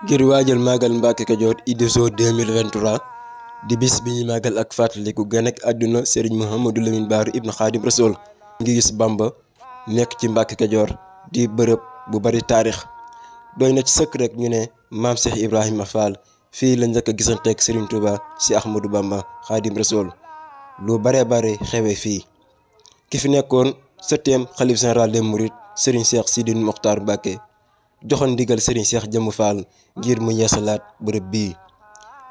ngir waajal màggal Mbacke Kadior édition 2023 di bis bi ñuy màggal ak fàttaliku gane ak àdduna Serigne Mouhamadou Lamine Bara ibn Khadim Rassoul ngi gis Bamba nekk ci Mbacke Kadior di bërëb bu bari taarix doy na ci sëkk rek ñu ne maam Cheikh Ibrahima Fall fii la njëkk a gisanteeg Serigne Touba si Ahmadou Bamba Khadim Rassoul lu bare bare xewe fii ki fi nekkoon 7e xalif général des Mourides Serigne Cheikh Sidi Mokhtar Mbacké joxoon ndigal Serigne Cheikh Jëmm Fall ngir mu yeesalaat bërëb bii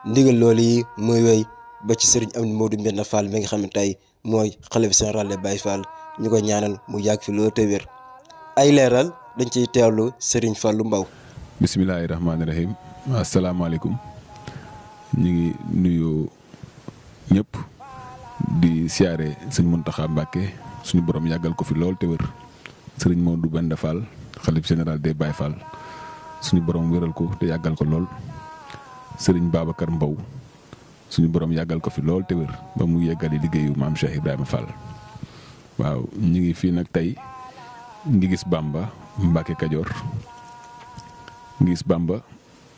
ndigal loolu yi muy wéy ba ci Serigne Amdi Modou Mbenda Fall mi nga xam ne tey mooy xalif général des Baye Fall ñu ko ñaanal mu yàgg fi loolu te wér ay leeral dañ ciy teewlu Serigne Fallou Mbaw. bismillaahi rahmaani rahiim asalaamaaleykum ñu ngi nuyu ñëpp di siyaare sëñ Mountakha Mbacké suñu borom yàggal ko fi lool te wér Serigne Modou Mbenda Fall xalif général des Baye Fall suñu borom wéral ko te yàggal ko lool Serigne Babacar Mbow suñu borom yàggal ko fi lool te wér ba mu yeggali liggéeyu maam Cheikh Ibrahima Fall. waaw ñu ngi fii nag tey ngi gis Bamba Mbacke Kadior ngi gis Bamba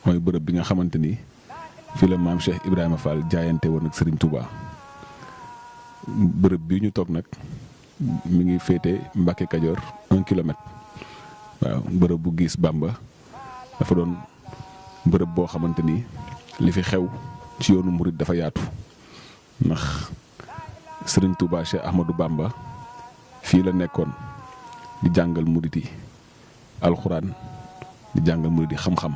mooy bërëb bi nga xamante ni fii la maam Cheikh Ibrahima Fall jaayante woon ak Serigne Touba bërëb bi ñu toog nag mi ngi féete Mbacke Kadior 1 kilomètre. waaw bërëb bu gis Bamba dafa doon bërëb boo xamante ni li fi xew ci yoonu murit dafa yaatu ndax Serigne Touba Cheikh Ahmadou Bamba fii la nekkoon di jàngal murit yi alxuraan di jàngal murit yi xam-xam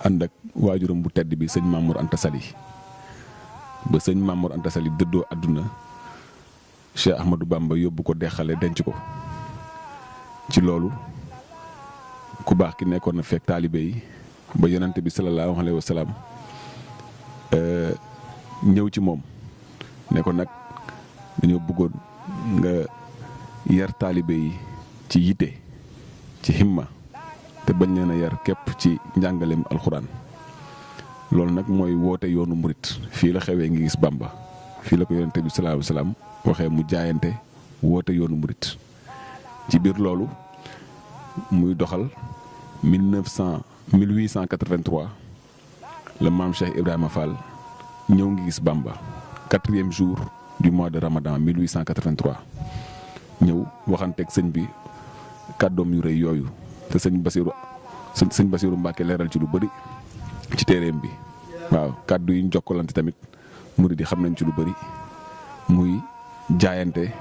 ànd ak waajuram bu tedd bi sëñ Mamour Anta Sali ba sëñ Mamour Anta Sali dëddoo àdduna Cheikh Ahmadou Bamba yóbbu ko dexale denc ko. ci loolu ku baax ki nekkoon na fekk taalibe yi ba yonent bi salallaahu alayhi wa salaam ñëw ci moom ne ko nag dañoo bëggoon nga yar taalibe yi ci yitte ci himma te bañ leen a yar képp ci njàngaleem alxuraan loolu nag mooy woote yoonu murit fii la xewee ngi gis Bamba fii la ko yonent bi salallaahu alayhi wa salaam waxee mu jaayante woote yoonu murit ci biir loolu muy doxal 1883 la maam Cheikh Ibrahima Fall ñëw ngi gis Bamba 4e jour du mois de Ramadan 1883 ñëw waxanteeg sëñ bi kàddoom yu rëy yooyu te sëñ Basiru Mbacke leeral ci lu bëri ci téereem bi waaw kàddu yi ñu jokkalante tamit murid yi xam nañ ci lu bëri muy jaayante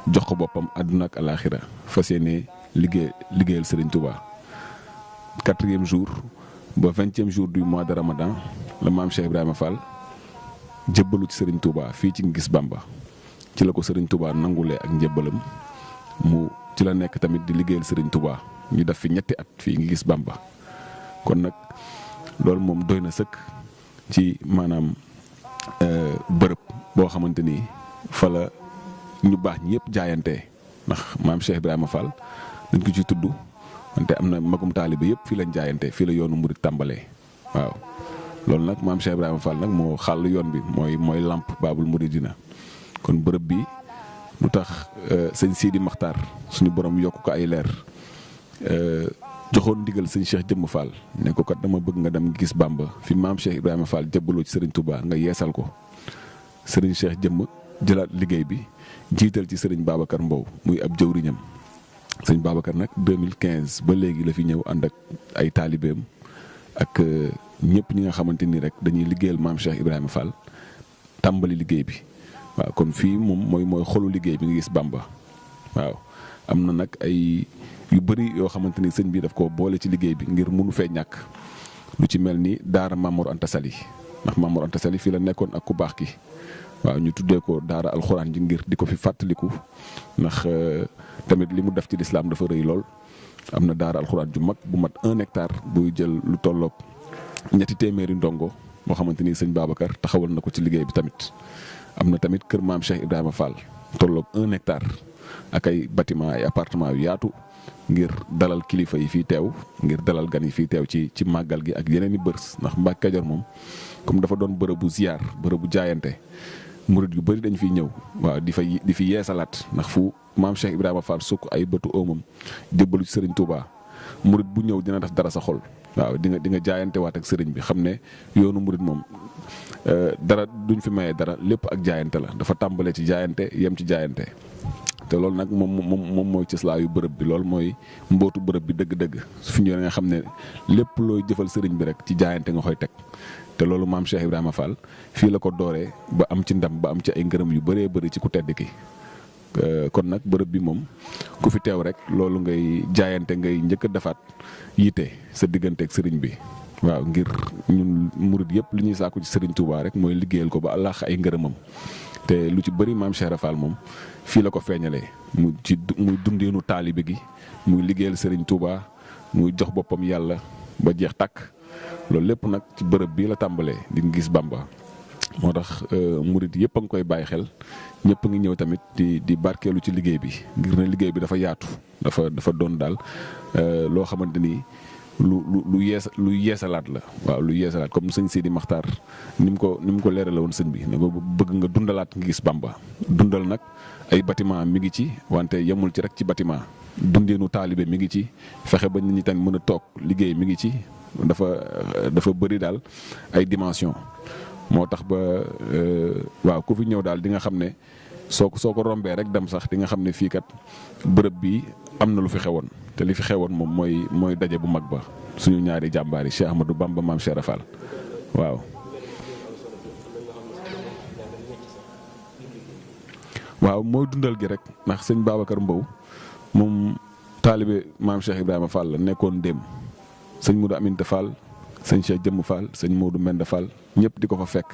jox ko boppam àdduna ak alaaxira fas yéene liggéeyal Serigne Touba 4e jour ba 20e jour du mois de Ramadan la maam Cheikh Ibrahima Fall jébbalu ci Serigne Touba fii ci gis Bamba ci la ko Serigne Touba nangulee ak njébbalam mu ci la nekk tamit di liggéeyal Serigne Touba ñu def fi ñetti at fii ngi gis Bamba kon nag loolu moom doy na sëkk ci maanaam bërëb boo xamante ni fa la ñu baax ñi yëpp jaayante ndax maam Cheikh Ibrahima Fall dañ ko ci tudd wante am na magum taalibe yëpp fii lañ jaayante fii la yoonu murit tàmbalee waaw loolu nag maam Cheikh Ibrahima Fall nag moo xàll yoon bi mooy lamp baabul muridina kon bërëb bi lu tax sëñ Sidi Maxtaar suñu borom yokk ko ay leer joxoon ndigal sëñ Cheikh Jëmm Fall ne ko kat dama bëgg nga dem gis Bamba fi maam Cheikh Ibrahima Fall jébbaloo ci Serigne Touba nga yeesal ko Serigne Cheikh Jëmm jëlaat liggéey bi jiital ci Serigne Babacar Mbow muy ab jëwriñam sëñ Babacar nag 2015 ba léegi la fi ñëw ànd ak ay taalibeem ak ñëpp ñi nga xamante ni rek dañuy liggéeyal maam Cheikh Ibrahima Fall tàmbali liggéey bi waaw kon fii moom mooy xolu liggéey bi nga gis Bamba waaw am na nag ay yu bëri yoo xamante ni sëñ bi daf ko boole ci liggéey bi ngir mënu fee ñàkk lu ci mel ni daara Mamour Anta Sali ndax Mamour Anta Sali fii la nekkoon ak ku baax ki waaw ñu tuddee ko daara alxuraan ji ngir di ko fi fàttaliku ndax tamit li mu def ci lislaam dafa rëy lool am na daara alxuraan ju mag bu mat 1 hectare buy jël lu tolloog 200 ndongo moo xamante ni sëñ Babacar taxawal na ko ci liggéey bi tamit am na tamit kër maam Cheikh Ibrahima Fall tolloog 1 hectare ak ay bâtiment ay appartement yu yaatu ngir dalal kilifa yi fii teew ngir dalal gan yi fii teew ci màggal gi ak yeneen i bërs ndax Mbacke Kadior moom comme dafa doon bërëbu ziyaar bërëbu jaayante murid yu bëri dañ fiy ñëw waaw di fi yeesalaat ndax fu maam Cheikh Ibrahima Fall sukk ay bëtu oomam jébbalu ci Serigne Touba murid bu ñëw dina def dara sa xol waaw di nga jaayante waat ak sëriñ bi xam ne yoonu murit moom dara duñ fi maye dara lépp ak jaayante la dafa tàmbalee ci jaayante yem ci jaayante te loolu nag moom mooy cëslaayu bërëb bi loolu mooy mbootu bërëb bi dëgg-dëgg su fi ñëwee nga xam ne lépp looy jëfal sëriñ bi rek ci jaayante nga koy teg te loolu maam Cheikh Ibrahima Fall fii la ko dooree ba am ci ndam ba am ci ay ngërëm yu bëree bëri ci ku tedd ki kon nag bërëb bi moom ku fi teew rek loolu ngay jaayante ngay njëkk a defaat yitte sa diggante ak sëriñ bi waaw ngir ñun murid yëpp li ñuy sàkku ci sëriñ Touba rek mooy liggéeyal ko ba àllaax ay ngërëmam te lu ci bëri maam Cheikh Fall moom fii la ko feeñalee muy dundeenu taalibe gi muy liggéeyal sëriñ Touba muy jox boppam yàlla ba jeex tàkk loolu lépp nag ci bërëb bii la tàmbalee di nga gis Bamba moo tax murid yëpp a ngi koy bàyyi xel ñëpp a ngi ñëw tamit di barkeelu ci liggéey bi ngir ne liggéey bi dafa yaatu dafa doon daal loo xamante ni lu yeesalaat la waaw lu yeesalaat comme sëñ Sidi Maxtaar ni mu ko leerale woon sëñ bi ne ko bëgg nga dundalaat nga gis Bamba dundal nag ay bâtiment mi ngi ci wante yemul ci rek ci bâtiment dundeenu taalibe mi ngi ci fexe ba nit ñi tamit mën a toog liggéey mi ngi ci dafa bëri daal ay dimension moo tax ba waaw ku fi ñëw daal di nga xam ne soo ko rombee rek dem sax di nga xam ne fii kat bërëb bi am na lu fi xewoon te li fi xewoon moom mooy daje bu mag ba suñu ñaari jàmbaar yi Cheikh Ahmadou Bamba maam Cheikh Fall waaw. waaw mooy dundal gi rek ndax sëñ Babacar Mbow moom taalibe maam Cheikh Ibrahima Fall la nekkoon démb sëñ Modou Aminta Fall sëñ Cheikh Jëmm Fall sëñ Modou Mende Fall ñëpp di ko fa fekk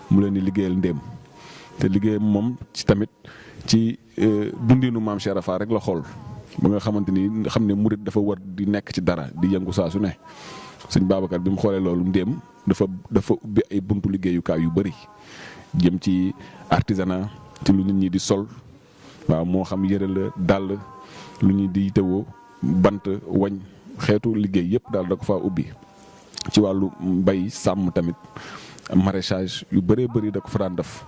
mu leen di liggéeyal ndéem te liggéeyam moom ci tamit ci dundinu maam Cheikh Fall rek la xool ba nga xamante ni xam ne murit dafa war di nekk ci dara di yëngu saa su ne sëñ Babacar bi mu xoolee loolu ndéem dafa ubbi ay buntu liggéeyukaay yu bëri jëm ci artisanat ci lu nit ñi di sol waaw moo xam yëre la dàll lu ñuy di tewoo bant wañ xeetu liggéey yëpp daal da ko faa ubbi ci wàllu mbay sàmm tamit maraîchage yu bëree bëri da ko fa daan def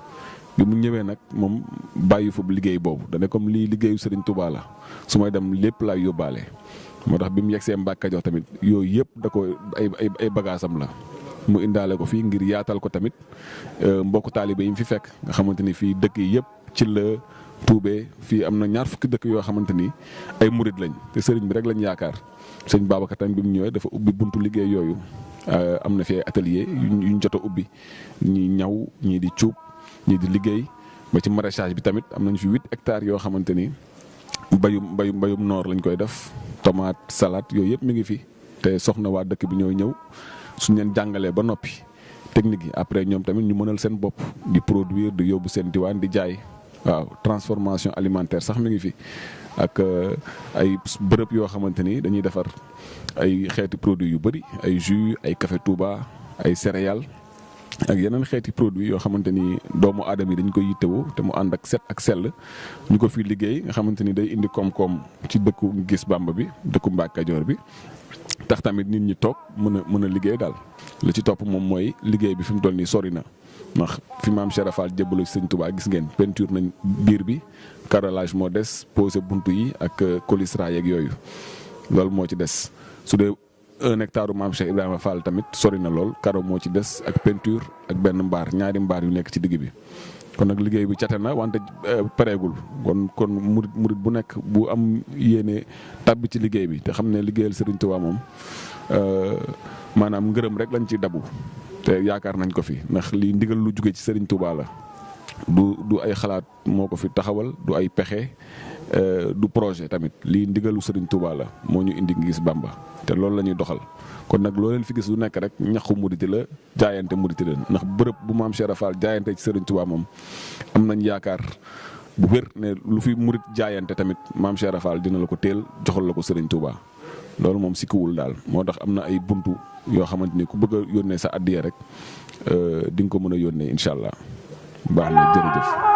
bi mu ñëwee nag moom bàyyi fa liggéey boobu dane comme lii liggéeyu Serigne Touba la su may dem lépp laay yóbbaale moo tax bi mu yegsee Mbàkke Kajoor tamit yooyu yëpp da ko ay bagaasam la mu indaale ko fii ngir yaatal ko tamit mbokku taalibe yi mu fi fekk nga xamante ni fii dëkk yi yëpp ci la tuubee fii am na 20 dëkk yoo xamante ni ay murid lañ te sëriñ bi rek lañ yaakaar sëñ Babacar tamit bi mu ñëwee dafa ubbi buntu liggéey yooyu am na fi ay atelier yuñ jot a ubbi ñi ñaw ñii di cuub ñii di liggéey ba ci maraîchage bi tamit am nañu fi 8 hectares yoo xamante ni mbayum noor lañ koy def tomate salade yooyu yëpp mi ngi fi te soxna waa dëkk bi ñooy ñëw suñ leen jàngalee ba noppi technique yi après ñoom tamit ñu mënal seen bopp di produire di yóbbu seen diwaan di jaay waaw transformation alimentaire sax mi ngi fi ak ay bërëb yoo xamante ni dañuy defar ay xeeti produits yu bëri ay jus ay café Touba ay céréales ak yeneen xeeti produits yoo xamante ni doomu aadama yi dañ koy yittewoo te mu ànd ak set ak sell ñu ko fi liggéey nga xamante ni day indi koom-koom ci dëkku gis Bamba bi dëkku Mbàkke Kajoor bi tax tamit nit ñi toog mën a liggéey daal li ci topp moom mooy liggéey bi fi mu toll nii sori na ndax fi maam Cheikh Fall jébbalu ci sëñ Touba gis ngeen peinture nañ biir bi carrelage moo des posé buntu yi ak colisra yeeg yooyu loolu moo ci des su dee 1 hectare maam Cheikh Ibrahima Fall tamit sori na lool karo moo ci des ak peinture ak benn ñaari mbaar yu nekk ci digg bi kon nag liggéey bi cate na wante pareegul kon murit bu nekk bu am yéene tàbbi ci liggéey bi te xam ne liggéeyal Serigne Touba moom maanaam ngërëm rek lañ ci dabu te yaakaar nañ ko fi ndax lii ndigal lu jóge ci Serigne Touba la du ay xalaat moo ko fi taxawal du ay pexe du projet tamit lii ndigalu Serigne Touba la moo ñu indi ngi gis Bamba te loolu la ñuy doxal kon nag loo leen fi gis lu nekk rek ñaxu muriti la jaayante muriti la ndax bërëb bu maam Cheikh Fall jaayante ci Serigne Touba moom am nañ yaakaar bu wér ne lu fi murit jaayante tamit maam Cheikh Fall dina la ko teel joxal la ko Serigne Touba loolu moom sikkuwul daal moo tax am na ay buntu yoo xamante ni ku bëgg a yónnee sa addiya rek di nga ko mën a yónnee incha allah baax na jërëjëf.